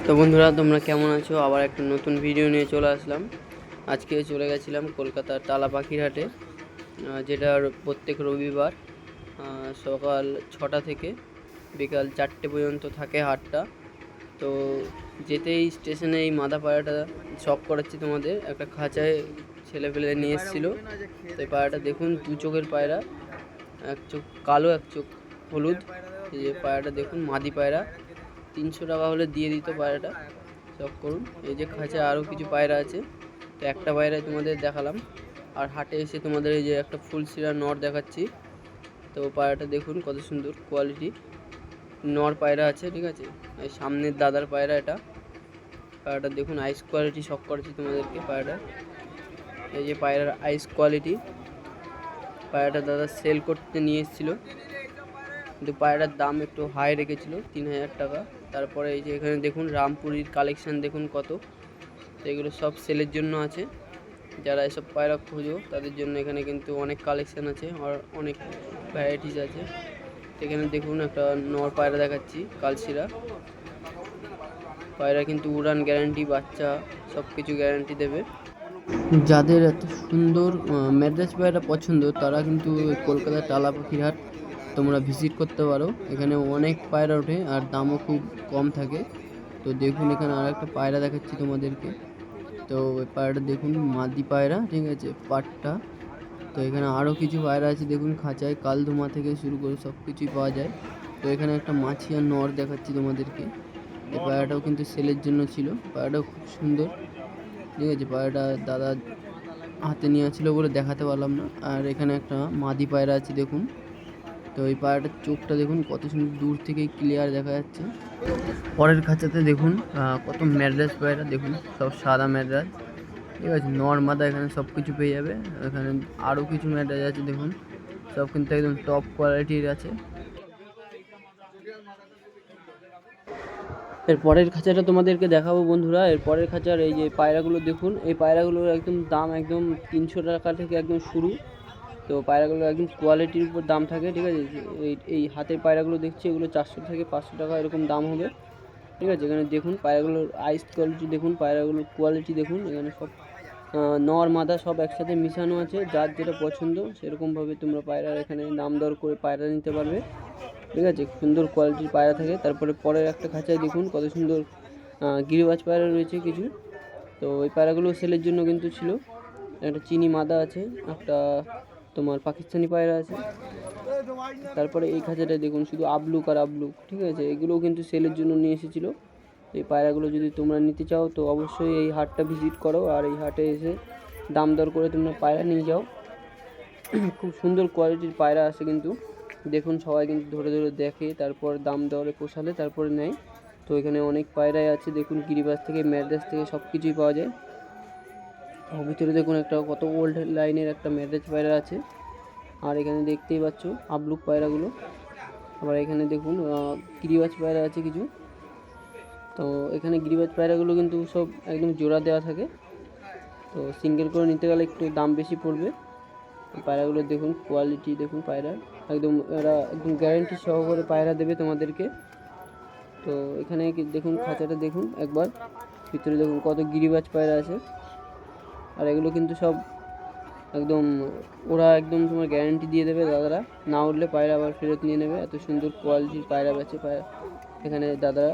তো বন্ধুরা, তোমরা কেমন আছো? আবার একটা নতুন ভিডিও নিয়ে চলে আসলাম। আজকে চলে গেছিলাম কলকাতার টালা পাখির হাটে, যেটা প্রত্যেক রবিবার সকাল 6টা থেকে বিকাল 4টে পর্যন্ত থাকে হাটটা। তো যেতেই স্টেশনে এই মাদা পায়রাটা শখ করাচ্ছি তোমাদের, একটা খাঁচায় ছেলে পেলে নিয়ে এসেছিলো। তো এই পায়রাটা দেখুন, দু চোখের পায়রা, এক চোখ কালো এক চোখ হলুদ। এই যে পায়রাটা দেখুন, মাদি পায়রা, 300 টাকা হলে দিয়ে দিত পায়রাটা। শখ করুন। এই যে খাঁচায় আরও কিছু পায়রা আছে, তো একটা পায়রায় তোমাদের দেখালাম। আর হাটে এসে তোমাদের এই যে একটা ফুলশিরা নর দেখাচ্ছি। তো পায়রাটা দেখুন কত সুন্দর কোয়ালিটি নর পায়রা আছে, ঠিক আছে। এই সামনের দাদার পায়রা এটা। পায়রাটা দেখুন আইস কোয়ালিটি শখ করেছি তোমাদেরকে পায়রাটা। এই যে পায়রার আইস কোয়ালিটি। পায়রাটা দাদা সেল করতে নিয়ে এসেছিলো, কিন্তু পায়রার দাম একটু হাই রেখেছিল, 3000 টাকা। তারপরে এই যে এখানে দেখুন রামপুরির কালেকশান দেখুন কত। তো এগুলো সব সেলের জন্য আছে, যারা এসব পায়রা খোঁজো তাদের জন্য এখানে কিন্তু অনেক কালেকশান আছে আর অনেক ভ্যারাইটিস আছে। এখানে দেখুন একটা নর পায়রা দেখাচ্ছি, কালশিরা পায়রা, কিন্তু উড়ান গ্যারান্টি, বাচ্চা সব কিছু গ্যারান্টি দেবে। যাদের এত সুন্দর ম্যাড্রাস পায়রা পছন্দ, তারা কিন্তু কলকাতার টালা পাখির হাট তোমরা ভিজিট করতে পারো। এখানে অনেক পায়রা ওঠে আর দামও খুব কম থাকে। তো দেখুন এখানে আর একটা পায়রা দেখাচ্ছি তোমাদেরকে। তো ওই পায়রাটা দেখুন, মাদি পায়রা, ঠিক আছে, পাটটা। তো এখানে আরও কিছু পায়রা আছে দেখুন খাঁচায়, কালদুমা থেকে শুরু করে সব কিছুই পাওয়া যায়। তো এখানে একটা মাছি আর নর দেখাচ্ছি তোমাদেরকে। এই পায়রাটাও কিন্তু সেলের জন্য ছিল, পায়রাটাও খুব সুন্দর, ঠিক আছে। পায়রাটা দাদা হাতে নিয়ে ছিল বলে দেখাতে পারলাম না। আর এখানে একটা মাদি পায়রা আছে দেখুন। তো এই পায়রাটার চোখটা দেখুন কত সুন্দর, দূর থেকেই ক্লিয়ার দেখা যাচ্ছে। পরের খাঁচাতে দেখুন কত ম্যাড্রাস পায়রা দেখুন, সব সাদা ম্যাড্রাস, ঠিক আছে। নর মাদা এখানে সব কিছু পেয়ে যাবে। এখানে আরও কিছু ম্যাড্রাস আছে দেখুন, সব কিন্তু একদম টপ কোয়ালিটির আছে। এর পরের খাঁচাটা তোমাদেরকে দেখাবো বন্ধুরা। এর পরের খাঁচার এই যে পায়রাগুলো দেখুন, এই পায়রাগুলোর একদম দাম একদম 300 টাকা থেকে একদম শুরু। তো পায়রাগুলো একদম কোয়ালিটির উপর দাম থাকে, ঠিক আছে। এই হাতের পায়রাগুলো দেখছি, এগুলো 400 থেকে 500 টাকা এরকম দাম হবে, ঠিক আছে। এখানে দেখুন পায়রাগুলোর আইস কোয়ালিটি দেখুন, পায়রাগুলোর কোয়ালিটি দেখুন। এখানে সব নর মাদা সব একসাথে মিশানো আছে, যার যেটা পছন্দ সেরকমভাবে তোমরা পায়রার এখানে দাম দর করে পায়রা নিতে পারবে, ঠিক আছে। সুন্দর কোয়ালিটির পায়রা থাকে। তারপরে পরের একটা খাঁচায় দেখুন কত সুন্দর গিরিবাজ পায়রা রয়েছে কিছু। তো ওই পায়রাগুলো সেলের জন্য কিন্তু ছিল। একটা চিনি মাদা আছে, একটা তোমার পাকিস্তানি পায়রা আছে। তারপরে এই খাঁচাটা দেখুন শুধু আবলুক আর আবলুক, ঠিক আছে। এগুলোও কিন্তু সেলের জন্য নিয়ে এসেছিলো। এই পায়রাগুলো যদি তোমরা নিতে চাও তো অবশ্যই এই হাটটা ভিজিট করো, আর এই হাটে এসে দাম দর করে তোমরা পায়রা নিয়ে যাও। খুব সুন্দর কোয়ালিটির পায়রা আছে কিন্তু দেখুন, সবাই কিন্তু ধরে ধরে দেখে, তারপর দাম দরে পোষালে তারপরে নেয়। তো এখানে অনেক পায়রাই আছে দেখুন, গিরিবাজ থেকে ম্যাড্রাস থেকে সব কিছুই পাওয়া যায়। ভিতরে দেখুন একটা কত ওল্ড লাইনের একটা ম্যাড্রাস পায়রা আছে। আর এখানে দেখতেই পাচ্ছ আবলুক পায়রাগুলো। আবার এখানে দেখুন গিরিবাজ পায়রা আছে কিছু। তো এখানে গিরিবাজ পায়রাগুলো কিন্তু সব একদম জোড়া দেওয়া থাকে, তো সিঙ্গেল করে নিতে গেলে একটু দাম বেশি পড়বে। পায়রাগুলো দেখুন কোয়ালিটি দেখুন পায়রার, একদম এরা একদম গ্যারেন্টি সহকারে পায়রা দেবে তোমাদেরকে। তো এখানে দেখুন খাঁচাটা দেখুন একবার, ভিতরে দেখুন কত গিরিবাজ পায়রা আছে। আর এগুলো কিন্তু সব একদম ওরা একদম তোমার গ্যারেন্টি দিয়ে দেবে দাদারা, না উঠলে পায়রা আবার ফেরত নিয়ে নেবে। এত সুন্দর কোয়ালিটির পায়রা বেচে এখানে দাদারা।